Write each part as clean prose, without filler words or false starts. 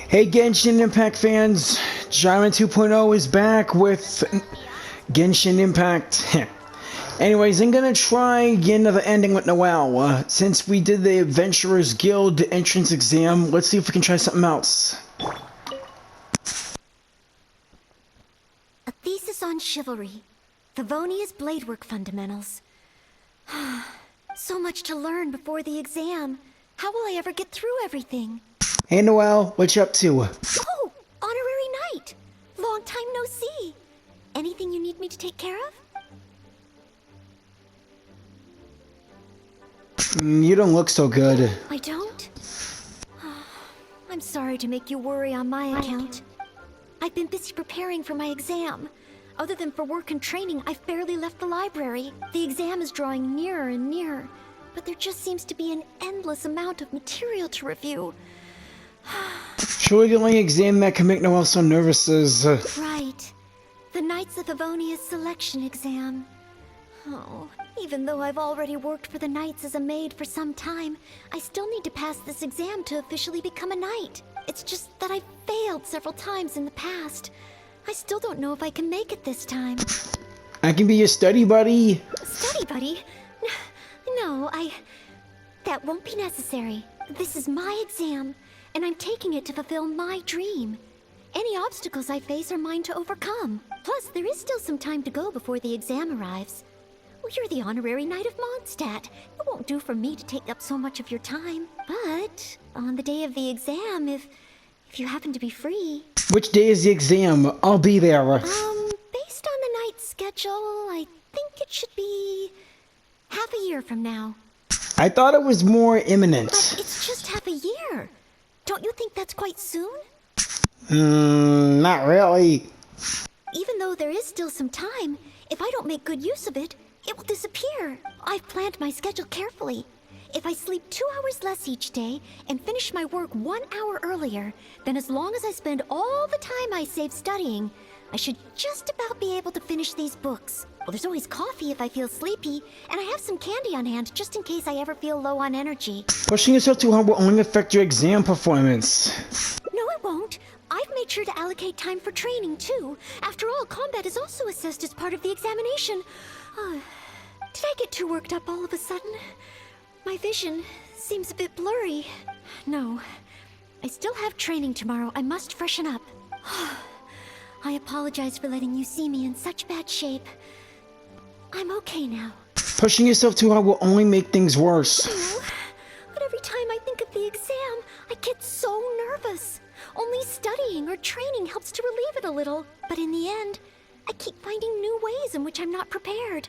Hey Genshin Impact fans, Jaimin 2.0 is back with Genshin Impact. Anyways, I'm gonna try get another ending with Noelle. Since we did the Adventurers Guild entrance exam, let's see if we can try something else. A thesis on chivalry. Favonia's bladework fundamentals. So much to learn before the exam. How will I ever get through everything? Hey Noelle, what you up to? Oh, honorary knight. Long time no see. Anything you need me to take care of? You don't look so good. I don't? I'm sorry to make you worry on my account. I've been busy preparing for my exam. Other than for work and training, I've barely left the library. The exam is drawing nearer and nearer, but there just seems to be an endless amount of material to review. Surely the only exam that can make Noelle so nervous is... Right. The Knights of Favonia's selection exam. Oh, even though I've already worked for the Knights as a maid for some time, I still need to pass this exam to officially become a knight. It's just that I've failed several times in the past. I still don't know if I can make it this time. I can be your study buddy. Study buddy? No, that won't be necessary. This is my exam, and I'm taking it to fulfill my dream. Any obstacles I face are mine to overcome. Plus, there is still some time to go before the exam arrives. Well, you're the honorary knight of Mondstadt. It won't do for me to take up so much of your time. But on the day of the exam, if you happen to be free... Which day is the exam? I'll be there. Based on the knight's schedule, I think it should be half a year from now. I thought it was more imminent. But it's just half a year. Don't you think that's quite soon? Not really. Even though there is still some time, if I don't make good use of it, it will disappear. I've planned my schedule carefully. If I sleep 2 hours less each day and finish my work 1 hour earlier, then as long as I spend all the time I save studying, I should just about be able to finish these books. Well, there's always coffee if I feel sleepy, and I have some candy on hand just in case I ever feel low on energy. Pushing yourself too hard will only affect your exam performance. No, it won't. I've made sure to allocate time for training, too. After all, combat is also assessed as part of the examination. Did I get too worked up all of a sudden? My vision seems a bit blurry. No, I still have training tomorrow. I must freshen up. I apologize for letting you see me in such bad shape. I'm okay now. Pushing yourself too hard will only make things worse. I know, but every time I think of the exam, I get so nervous. Only studying or training helps to relieve it a little. But in the end, I keep finding new ways in which I'm not prepared.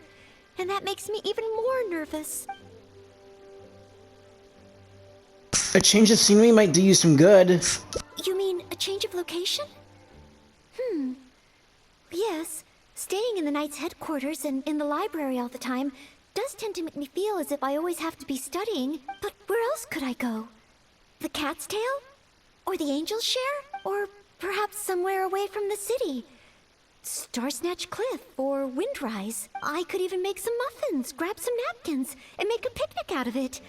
And that makes me even more nervous. A change of scenery might do you some good. You mean a change of location? Yes, staying in the Knight's headquarters and in the library all the time does tend to make me feel as if I always have to be studying. But where else could I go? The Cat's Tail? Or the Angel's Share? Or perhaps somewhere away from the city? Starsnatch Cliff or Windrise. I could even make some muffins, grab some napkins, and make a picnic out of it.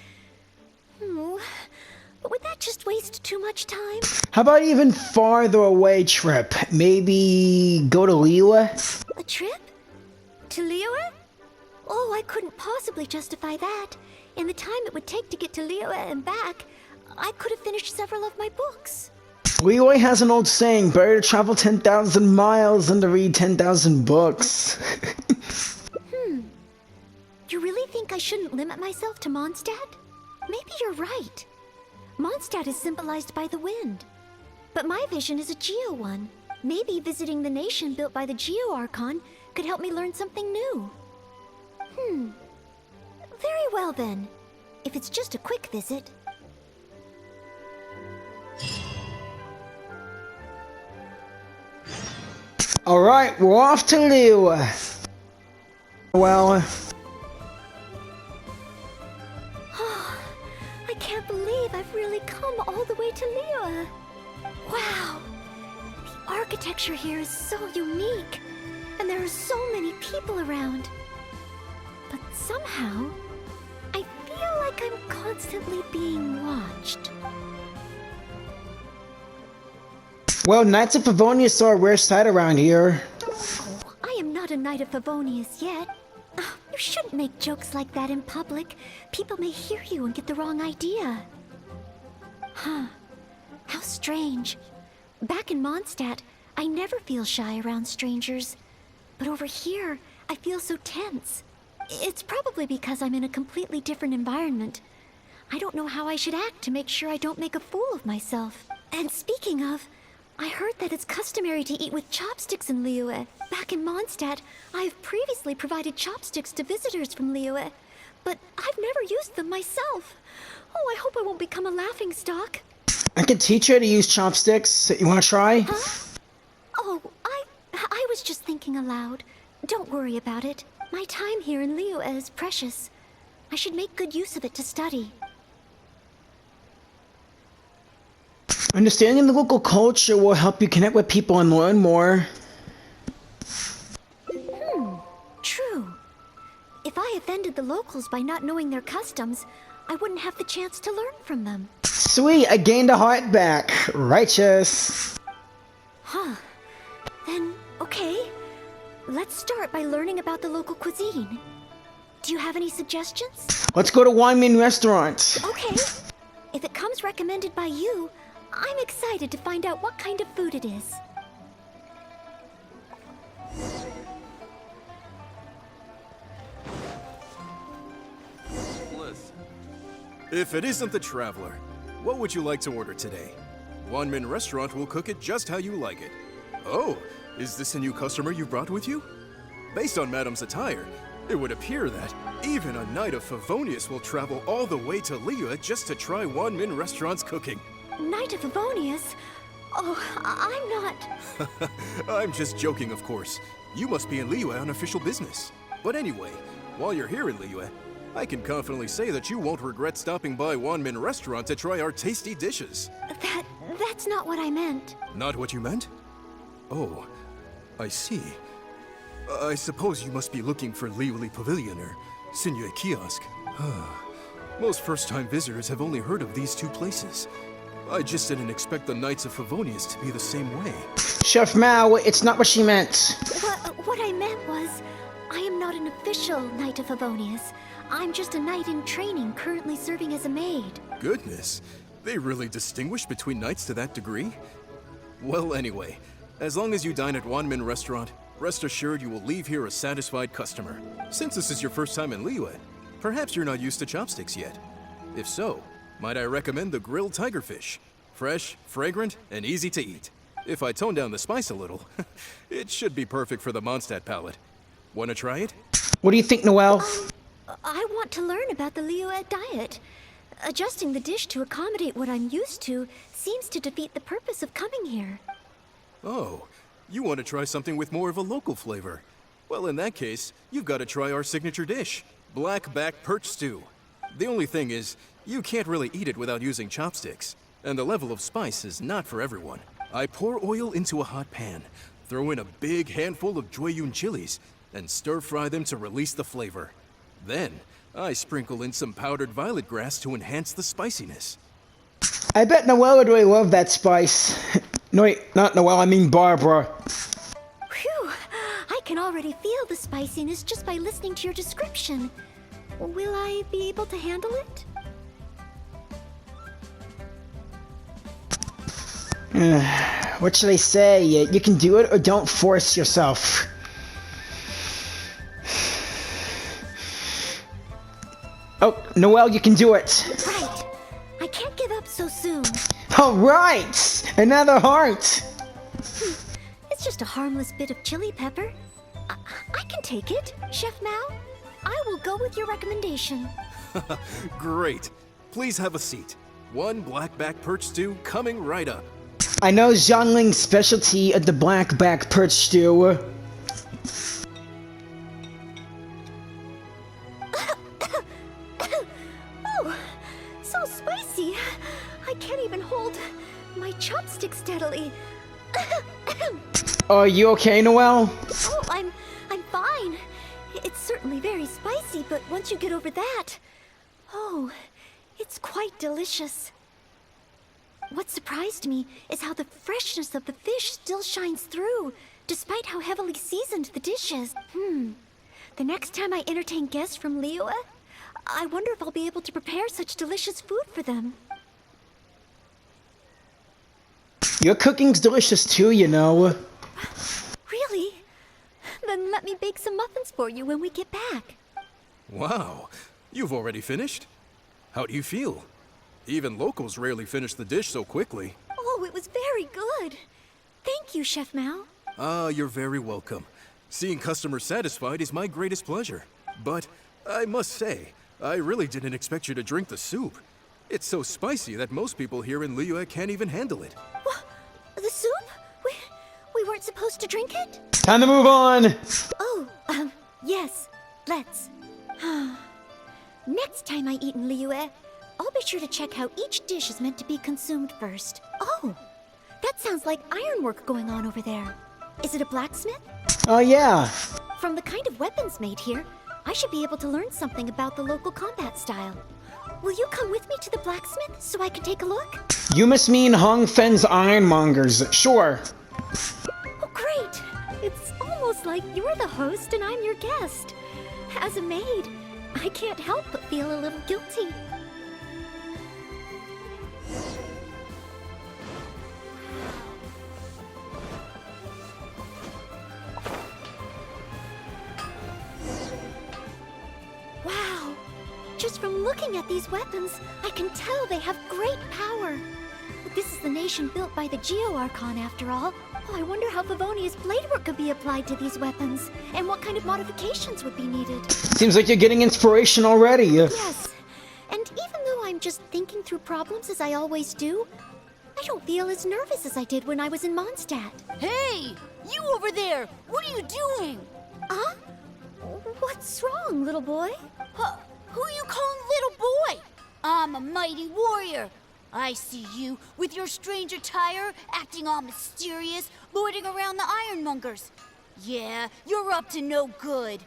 But would that just waste too much time? How about even farther away trip? Maybe go to Liyue? A trip? To Liyue? Oh, I couldn't possibly justify that. In the time it would take to get to Liyue and back, I could have finished several of my books. Liyue has an old saying, better to travel 10,000 miles than to read 10,000 books. You really think I shouldn't limit myself to Mondstadt? Maybe you're right. Mondstadt is symbolized by the wind. But my vision is a Geo one. Maybe visiting the nation built by the Geo Archon could help me learn something new. Very well then. If it's just a quick visit. Alright, we're off to Liyue. Well... I can't believe I've really come all the way to Liyue. Wow! The architecture here is so unique, and there are so many people around. But somehow, I feel like I'm constantly being watched. Well, Knights of Favonius are a rare sight around here. I am not a Knight of Favonius yet. You shouldn't make jokes like that in public. People may hear you and get the wrong idea. Huh. How strange. Back in Mondstadt, I never feel shy around strangers. But over here, I feel so tense. It's probably because I'm in a completely different environment. I don't know how I should act to make sure I don't make a fool of myself. And speaking of, I heard that it's customary to eat with chopsticks in Liyue. Back in Mondstadt, I have previously provided chopsticks to visitors from Liyue, but I've never used them myself. Oh, I hope I won't become a laughingstock. I can teach you how to use chopsticks. You want to try? Huh? Oh, I was just thinking aloud. Don't worry about it. My time here in Liyue is precious. I should make good use of it to study. Understanding the local culture will help you connect with people and learn more. True. If I offended the locals by not knowing their customs, I wouldn't have the chance to learn from them. Sweet, I gained a heart back. Righteous. Huh. Then, okay. Let's start by learning about the local cuisine. Do you have any suggestions? Let's go to Wine Min Restaurant. Okay. If it comes recommended by you, I'm excited to find out what kind of food it is. Listen. If it isn't the Traveler, what would you like to order today? One Min Restaurant will cook it just how you like it. Oh, is this a new customer you brought with you? Based on Madame's attire, it would appear that even a Knight of Favonius will travel all the way to Liyue just to try One Min Restaurant's cooking. Knight of Favonius? Oh, I'm not... I'm just joking, of course. You must be in Liyue on official business. But anyway, while you're here in Liyue, I can confidently say that you won't regret stopping by One Min Restaurant to try our tasty dishes. That's not what I meant. Not what you meant? Oh, I see. I suppose you must be looking for Liyue Pavilion or Liyue Kiosk. Most first-time visitors have only heard of these two places. I just didn't expect the Knights of Favonius to be the same way. Chef Mao, it's not what she meant. What I meant was, I am not an official Knight of Favonius. I'm just a knight in training, currently serving as a maid. Goodness, they really distinguish between knights to that degree? Well, anyway, as long as you dine at One Min Restaurant, rest assured you will leave here a satisfied customer. Since this is your first time in Liyue, perhaps you're not used to chopsticks yet. If so, might I recommend the grilled tigerfish? Fresh, fragrant, and easy to eat. If I tone down the spice a little, it should be perfect for the Mondstadt palate. Wanna try it? What do you think, Noelle? I want to learn about the Liyue diet. Adjusting the dish to accommodate what I'm used to seems to defeat the purpose of coming here. Oh, you want to try something with more of a local flavor? Well, in that case, you've got to try our signature dish, black back perch stew. The only thing is, you can't really eat it without using chopsticks, and the level of spice is not for everyone. I pour oil into a hot pan, throw in a big handful of Jueyun chilies, and stir-fry them to release the flavor. Then, I sprinkle in some powdered violet grass to enhance the spiciness. I bet Noelle would really love that spice. No, wait, not Noelle, I mean Barbara. Phew! I can already feel the spiciness just by listening to your description. Will I be able to handle it? What should I say? You can do it or don't force yourself. Oh, Noelle, you can do it. Right. I can't give up so soon. All right, another heart. It's just a harmless bit of chili pepper. I can take it, Chef Mao. I will go with your recommendation. Great. Please have a seat. One black back perch stew coming right up. I know Zhangling's specialty at the black back perch stew. Oh, so spicy. I can't even hold my chopstick steadily. Are you okay, Noelle? Oh, I'm fine. It's certainly very spicy, but once you get over that, oh, it's quite delicious. What surprised me is how the freshness of the fish still shines through, despite how heavily seasoned the dish is. The next time I entertain guests from Liyue, I wonder if I'll be able to prepare such delicious food for them. Your cooking's delicious too, you know. Really? Then let me bake some muffins for you when we get back. Wow, you've already finished? How do you feel? Even locals rarely finish the dish so quickly. Oh, it was very good. Thank you, Chef Mao. Ah, you're very welcome. Seeing customers satisfied is my greatest pleasure. But I must say, I really didn't expect you to drink the soup. It's so spicy that most people here in Liyue can't even handle it. What? The soup? We weren't supposed to drink it? Time to move on! Oh, yes. Let's. Next time I eat in Liyue, I'll be sure to check how each dish is meant to be consumed first. Oh, that sounds like ironwork going on over there. Is it a blacksmith? Oh, yeah. From the kind of weapons made here, I should be able to learn something about the local combat style. Will you come with me to the blacksmith so I can take a look? You must mean Hong Fen's ironmongers. Sure. Oh, great! It's almost like you're the host and I'm your guest. As a maid, I can't help but feel a little guilty. Wow! Just from looking at these weapons, I can tell they have great power. This is the nation built by the Geo-Archon, after all. Oh, I wonder how Favonia's blade work could be applied to these weapons, and what kind of modifications would be needed. Seems like you're getting inspiration already. Yes, and even though I'm just thinking through problems as I always do, I don't feel as nervous as I did when I was in Mondstadt. Hey! You over there! What are you doing? Huh? What's wrong, little boy? Who you calling little boy? I'm a mighty warrior. I see you with your strange attire, acting all mysterious, lording around the ironmongers. Yeah, you're up to no good.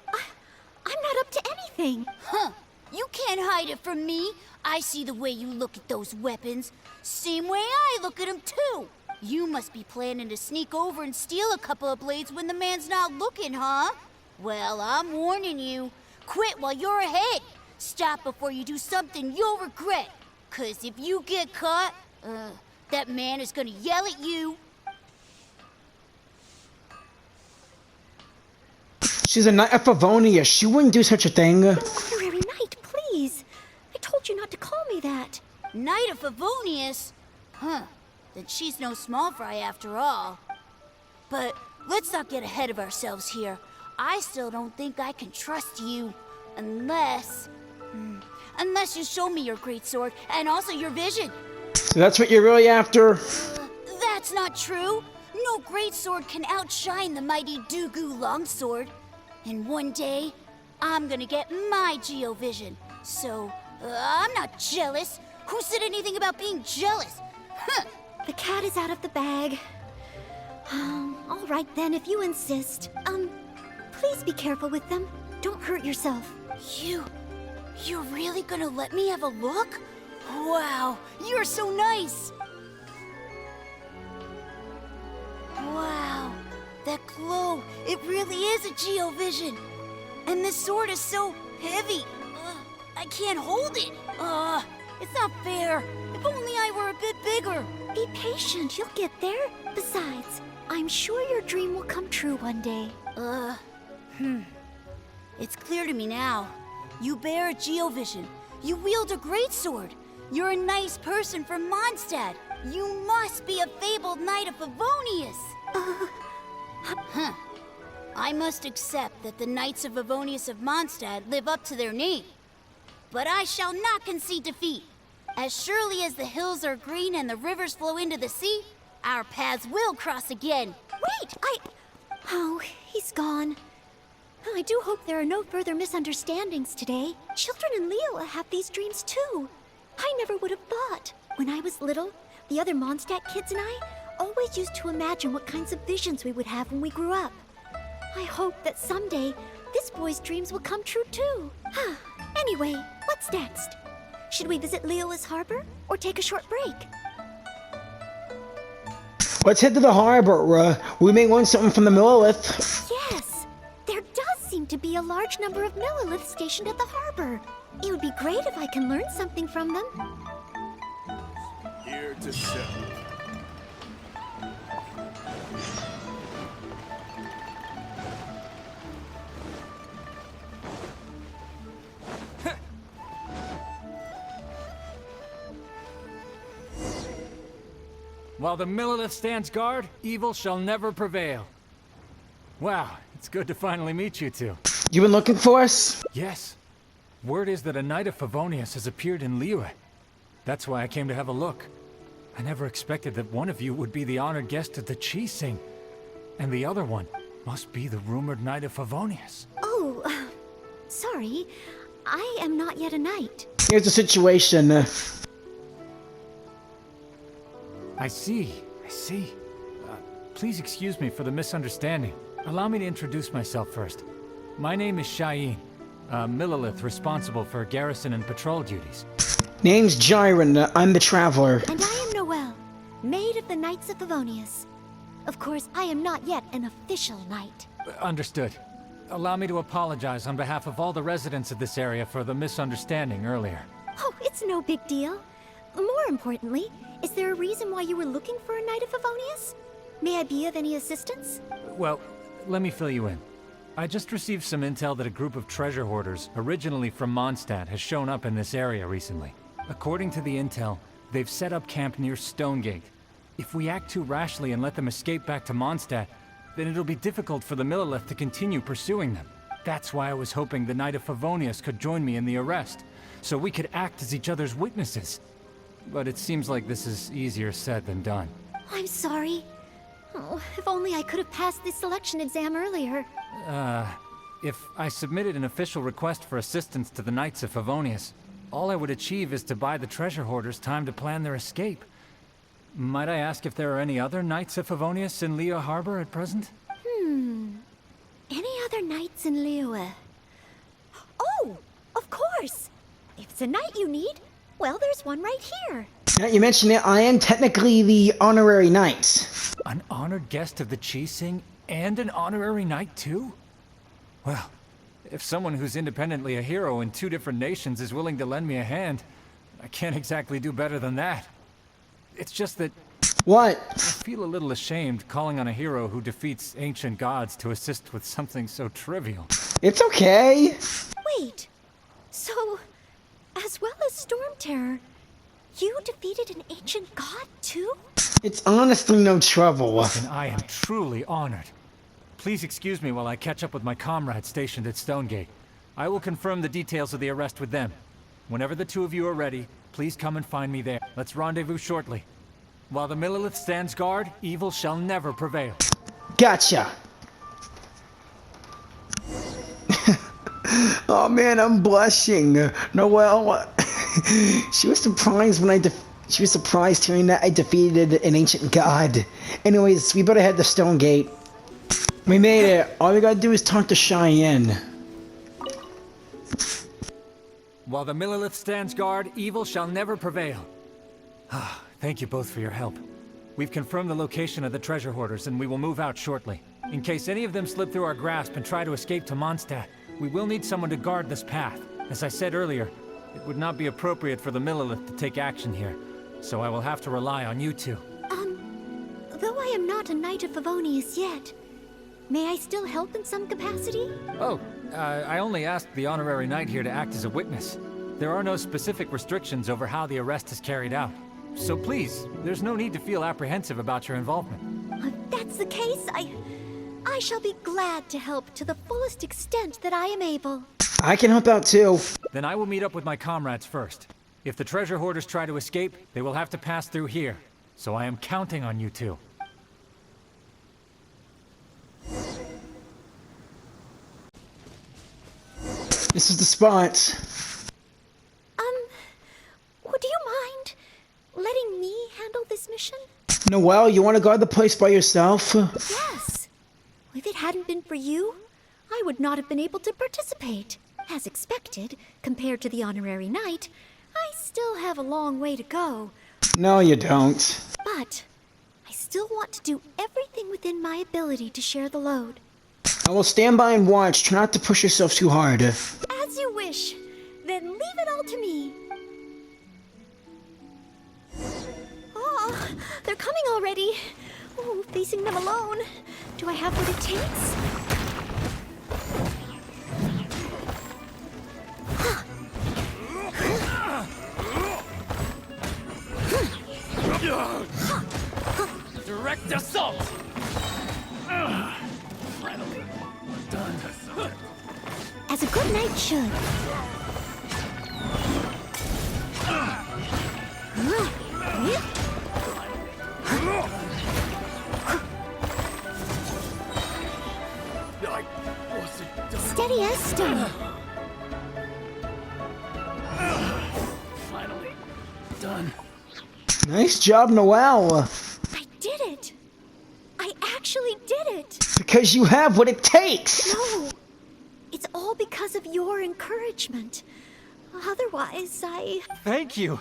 I'm not up to anything. Huh. You can't hide it from me. I see the way you look at those weapons. Same way I look at them, too. You must be planning to sneak over and steal a couple of blades when the man's not looking, huh? Well, I'm warning you. Quit while you're ahead. Stop before you do something you'll regret. 'Cause if you get caught, that man is gonna yell at you. She's a knight of Favonia. She wouldn't do such a thing. Honorary knight, please. I told you not to call me that. Knight of Favonius? Huh. Then she's no small fry after all. But let's not get ahead of ourselves here. I still don't think I can trust you. Unless you show me your great sword and also your vision. So that's what you're really after? That's not true. No great sword can outshine the mighty Dugu longsword. And one day, I'm gonna get my Geovision. So, I'm not jealous. Who said anything about being jealous? Huh. The cat is out of the bag. All right then, if you insist. Please be careful with them. Don't hurt yourself. You're really gonna let me have a look? Wow, you're so nice! Wow, that glow, it really is a Geovision. And this sword is so heavy. I can't hold it. It's not fair. If only I were a bit bigger. Be patient, you'll get there. Besides, I'm sure your dream will come true one day. It's clear to me now. You bear a Geovision. You wield a greatsword. You're a nice person from Mondstadt. You must be a fabled knight of Favonius. I must accept that the Knights of Favonius of Mondstadt live up to their name. But I shall not concede defeat. As surely as the hills are green and the rivers flow into the sea, our paths will cross again. Wait, Oh, he's gone. I do hope there are no further misunderstandings today. Children in Liyue have these dreams too. I never would have thought. When I was little, the other Mondstadt kids and I always used to imagine what kinds of visions we would have when we grew up. I hope that someday this boy's dreams will come true too. Anyway, what's next? Should we visit Liyue's harbor or take a short break? Let's head to the harbor. We may learn something from the Millilith. Yes, there does seem to be a large number of Milliliths stationed at the harbor. It would be great if I can learn something from them. Here to serve. While the Millilith stands guard, evil shall never prevail. Wow, it's good to finally meet you two. You been looking for us? Yes. Word is that a knight of Favonius has appeared in Liyue. That's why I came to have a look. I never expected that one of you would be the honored guest at the Chi Sing. And the other one must be the rumored knight of Favonius. Oh, sorry. I am not yet a knight. Here's the situation. I see. Please excuse me for the misunderstanding. Allow me to introduce myself first. My name is Cheyenne, Millilith responsible for garrison and patrol duties. Name's Jiren. I'm the Traveler. And I am Noelle, maid of the Knights of Favonius. Of course, I am not yet an official knight. Understood. Allow me to apologize on behalf of all the residents of this area for the misunderstanding earlier. Oh, it's no big deal. More importantly, is there a reason why you were looking for a Knight of Favonius? May I be of any assistance? Well, let me fill you in. I just received some intel that a group of treasure hoarders, originally from Mondstadt, has shown up in this area recently. According to the intel, they've set up camp near Stonegate. If we act too rashly and let them escape back to Mondstadt, then it'll be difficult for the Millilith to continue pursuing them. That's why I was hoping the Knight of Favonius could join me in the arrest, so we could act as each other's witnesses. But it seems like this is easier said than done. I'm sorry. Oh, if only I could have passed this selection exam earlier. If I submitted an official request for assistance to the Knights of Favonius, all I would achieve is to buy the treasure hoarders time to plan their escape. Might I ask if there are any other Knights of Favonius in Liyue Harbor at present? Any other knights in Liyue? Oh, of course! If it's a knight you need, well, there's one right here. Now you mentioned it, I am technically the honorary knight. An honored guest of the Chi Sing and an honorary knight too? Well, if someone who's independently a hero in two different nations is willing to lend me a hand, I can't exactly do better than that. It's just that What? I feel a little ashamed calling on a hero who defeats ancient gods to assist with something so trivial. It's okay. Wait, so, as well as Storm Terror, you defeated an ancient god too? It's honestly no trouble. And I am truly honored. Please excuse me while I catch up with my comrades stationed at Stonegate. I will confirm the details of the arrest with them. Whenever the two of you are ready, please come and find me there. Let's rendezvous shortly. While the Millilith stands guard, evil shall never prevail. Gotcha. Oh man, I'm blushing. Noelle, she was surprised when she was surprised hearing that I defeated an ancient god. Anyways, we better head to Stonegate. We made it. All we gotta do is talk to Cheyenne. While the Millilith stands guard, evil shall never prevail. Thank you both for your help. We've confirmed the location of the treasure hoarders, and we will move out shortly. In case any of them slip through our grasp and try to escape to Mondstadt, we will need someone to guard this path. As I said earlier, it would not be appropriate for the Millilith to take action here, so I will have to rely on you two. Though I am not a Knight of Favonius yet, may I still help in some capacity? Oh, I only asked the honorary knight here to act as a witness. There are no specific restrictions over how the arrest is carried out. So please, there's no need to feel apprehensive about your involvement. If that's the case, I shall be glad to help to the fullest extent that I am able. I can help out too. Then I will meet up with my comrades first. If the treasure hoarders try to escape, they will have to pass through here. So I am counting on you two. This is the spot. Would you mind letting me handle this mission? Noelle, you want to guard the place by yourself? Yes. If it hadn't been for you, I would not have been able to participate. As expected, compared to the honorary knight, I still have a long way to go. No, you don't. But I still want to do everything within my ability to share the load. I will stand by and watch. Try not to push yourself too hard. As you wish. Then leave it all to me. Oh, they're coming already. Oh, facing them alone. Do I have what it takes? Direct assault! Finally, done. As a good knight should. Steady as stone. Finally, done. Nice job, Noelle. I did it. I actually did it. Because you have what it takes. No. It's all because of your encouragement. Otherwise, Thank you.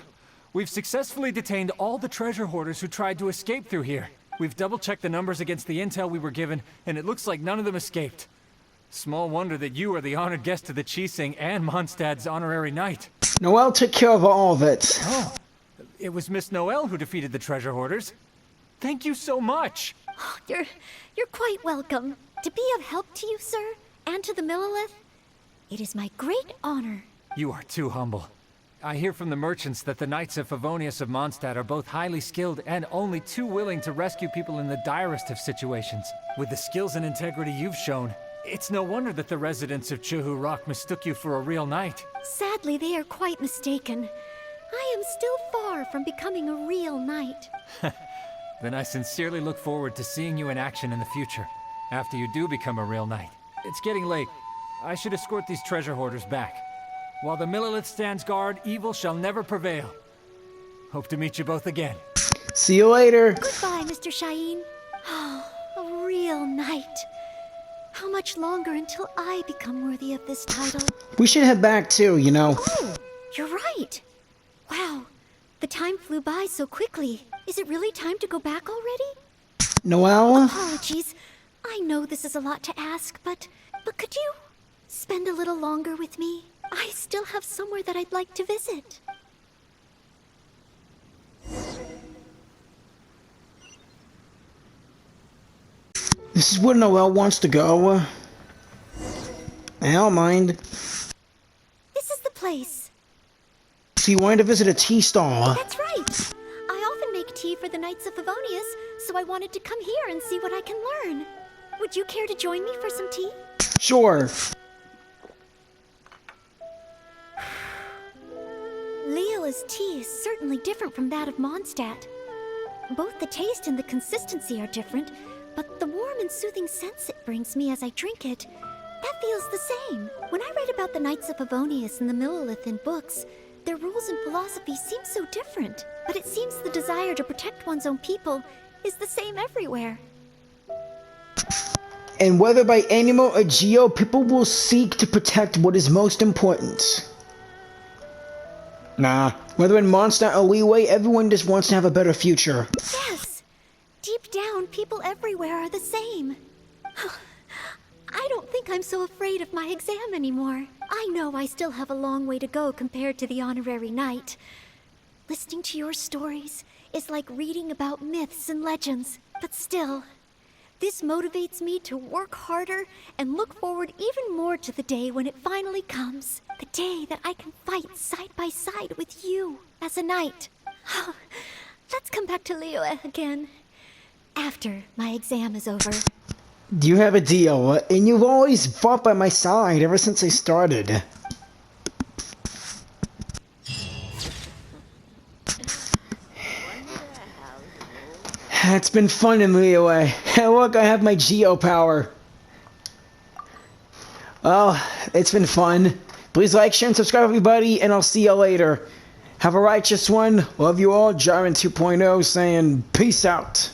We've successfully detained all the treasure hoarders who tried to escape through here. We've double-checked the numbers against the intel we were given, and it looks like none of them escaped. Small wonder that you are the honored guest of the Qixing and Mondstadt's honorary knight. Noelle took care of all of it. Oh, it was Miss Noelle who defeated the treasure hoarders. Thank you so much. You're quite welcome. To be of help to you, sir, and to the Millelith, it is my great honor. You are too humble. I hear from the merchants that the Knights of Favonius of Mondstadt are both highly skilled and only too willing to rescue people in the direst of situations. With the skills and integrity you've shown, it's no wonder that the residents of Chuhu Rock mistook you for a real knight. Sadly, they are quite mistaken. I am still far from becoming a real knight. Then I sincerely look forward to seeing you in action in the future, after you do become a real knight. It's getting late. I should escort these treasure hoarders back. While the Millelith stands guard, evil shall never prevail. Hope to meet you both again. See you later. Goodbye, Mr. Shaheen. Oh, a real knight. How much longer until I become worthy of this title? We should head back too, you know. Oh, you're right. Wow, the time flew by so quickly. Is it really time to go back already? Noelle? Apologies. I know this is a lot to ask, but could you spend a little longer with me? I still have somewhere that I'd like to visit. This is where Noelle wants to go. I don't mind. This is the place. So you wanted to visit a tea stall. That's right. I often make tea for the Knights of Favonius, so I wanted to come here and see what I can learn. Would you care to join me for some tea? Sure. Liyue's tea is certainly different from that of Mondstadt. Both the taste and the consistency are different, but the warm and soothing sense it brings me as I drink it, that feels the same. When I read about the Knights of Favonius and the Millelith in books, their rules and philosophy seem so different, but it seems the desire to protect one's own people is the same everywhere. And whether by animal or geo, people will seek to protect what is most important. Nah, whether in Mondstadt or Liyue, everyone just wants to have a better future. Yes! Deep down, people everywhere are the same. I don't think I'm so afraid of my exam anymore. I know I still have a long way to go compared to the honorary knight. Listening to your stories is like reading about myths and legends, but still, this motivates me to work harder and look forward even more to the day when it finally comes. The day that I can fight side by side with you as a knight. Let's come back to Liyue again. After my exam is over. You have a deal, and you've always fought by my side ever since I started. It's been fun in Liyue. Hey, look, I have my Geo power. Well, it's been fun. Please like, share, and subscribe, everybody, and I'll see you later. Have a righteous one. Love you all. Jaren 2.0 saying peace out.